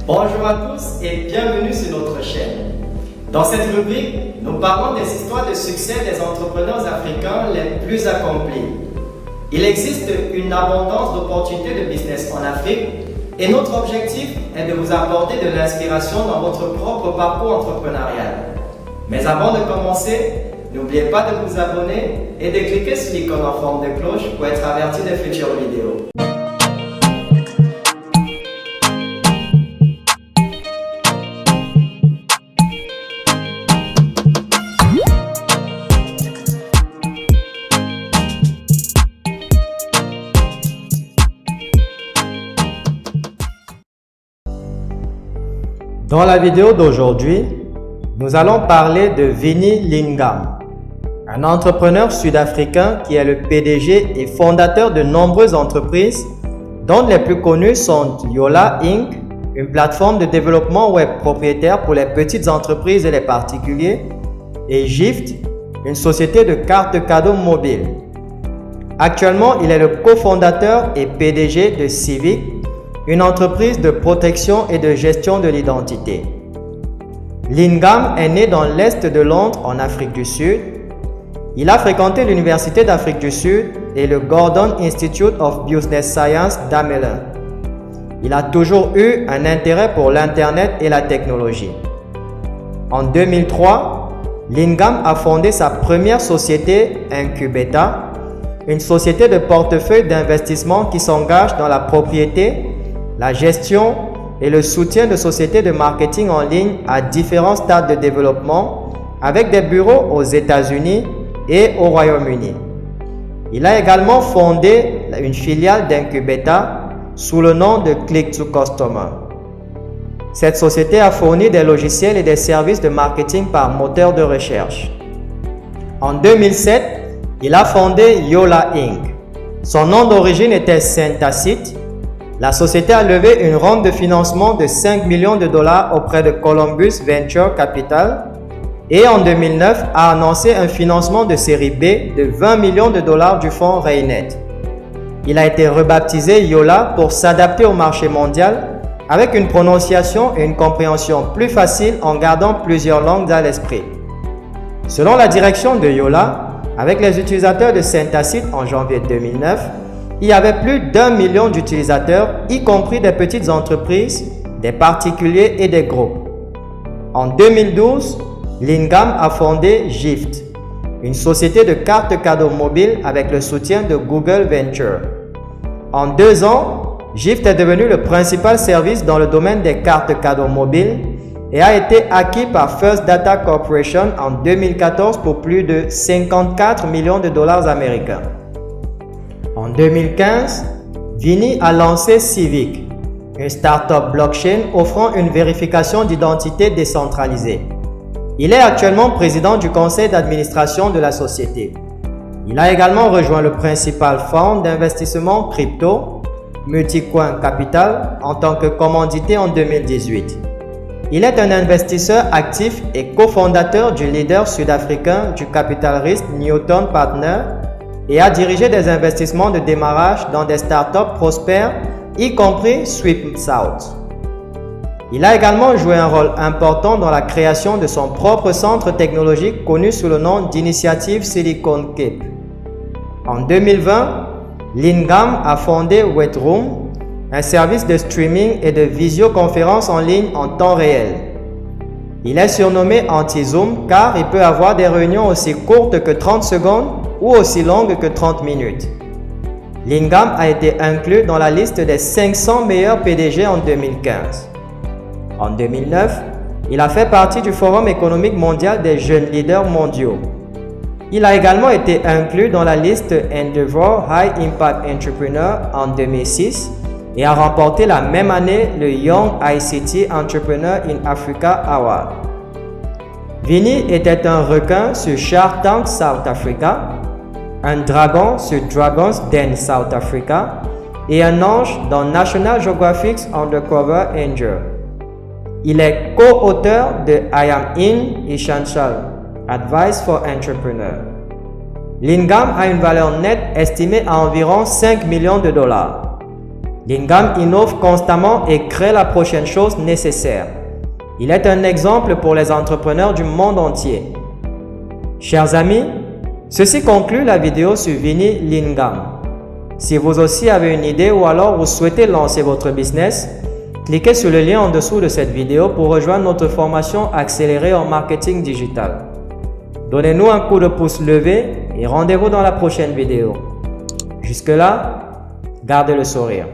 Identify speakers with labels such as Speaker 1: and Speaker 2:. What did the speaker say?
Speaker 1: Bonjour à tous et bienvenue sur notre chaîne. Dans cette rubrique, nous parlons des histoires de succès des entrepreneurs africains les plus accomplis. Il existe une abondance d'opportunités de business en Afrique et notre objectif est de vous apporter de l'inspiration dans votre propre parcours entrepreneurial. Mais avant de commencer, n'oubliez pas de vous abonner et de cliquer sur l'icône en forme de cloche pour être averti des futures vidéos. Dans la vidéo d'aujourd'hui, nous allons parler de Vinnie Lingam, un entrepreneur sud-africain qui est le PDG et fondateur de nombreuses entreprises, dont les plus connues sont Yola Inc., une plateforme de développement web propriétaire pour les petites entreprises et les particuliers, et Gift, une société de cartes cadeaux mobiles. Actuellement, il est le cofondateur et PDG de Civic, une entreprise de protection et de gestion de l'identité. Lingam est né dans l'Est de Londres, en Afrique du Sud. Il a fréquenté l'Université d'Afrique du Sud et le Gordon Institute of Business Science d'Amelin. Il a toujours eu un intérêt pour l'Internet et la technologie. En 2003, Lingam a fondé sa première société, Incubeta, une société de portefeuille d'investissement qui s'engage dans la propriété, la gestion et le soutien de sociétés de marketing en ligne à différents stades de développement avec des bureaux aux États-Unis et au Royaume-Uni. Il a également fondé une filiale d'Incubeta sous le nom de Click to Customer. Cette société a fourni des logiciels et des services de marketing par moteur de recherche. En 2007, il a fondé Yola Inc. Son nom d'origine était Syntacite. La société a levé une ronde de financement de 5 millions de dollars auprès de Columbus Venture Capital et en 2009 a annoncé un financement de série B de 20 millions de dollars du fonds Raynet. Il a été rebaptisé Yola pour s'adapter au marché mondial avec une prononciation et une compréhension plus facile en gardant plusieurs langues à l'esprit. Selon la direction de Yola, avec les utilisateurs de Syntacite en janvier 2009, il y avait plus d'1 million d'utilisateurs, y compris des petites entreprises, des particuliers et des groupes. En 2012, Lingam a fondé Gift, une société de cartes cadeaux mobiles avec le soutien de Google Venture. En 2 ans, Gift est devenu le principal service dans le domaine des cartes cadeaux mobiles et a été acquis par First Data Corporation en 2014 pour plus de 54 millions de dollars américains. En 2015, Vinnie a lancé Civic, une start-up blockchain offrant une vérification d'identité décentralisée. Il est actuellement président du conseil d'administration de la société. Il a également rejoint le principal fonds d'investissement crypto, Multicoin Capital, en tant que commandité en 2018. Il est un investisseur actif et cofondateur du leader sud-africain du capital risque Newton Partners et a dirigé des investissements de démarrage dans des startups prospères, y compris Sweep South. Il a également joué un rôle important dans la création de son propre centre technologique connu sous le nom d'Initiative Silicon Cape. En 2020, Lingam a fondé Waitroom, un service de streaming et de visioconférence en ligne en temps réel. Il est surnommé Anti-Zoom car il peut avoir des réunions aussi courtes que 30 secondes ou aussi longues que 30 minutes. Lingam a été inclus dans la liste des 500 meilleurs PDG en 2015. En 2009, il a fait partie du Forum économique mondial des jeunes leaders mondiaux. Il a également été inclus dans la liste Endeavor High Impact Entrepreneur en 2006 et a remporté la même année le Young ICT Entrepreneur in Africa Award. Vinnie était un requin sur Shark Tank South Africa, un dragon sur Dragon's Den South Africa et un ange dans National Geographic's Undercover Angel. Il est co-auteur de I Am In Essential, Advice for Entrepreneurs. Lingam a une valeur nette estimée à environ 5 millions de dollars. Lingam innove constamment et crée la prochaine chose nécessaire. Il est un exemple pour les entrepreneurs du monde entier. Chers amis, ceci conclut la vidéo sur Vinny Lingam. Si vous aussi avez une idée ou alors vous souhaitez lancer votre business, cliquez sur le lien en dessous de cette vidéo pour rejoindre notre formation accélérée en marketing digital. Donnez-nous un coup de pouce levé et rendez-vous dans la prochaine vidéo. Jusque-là, gardez le sourire.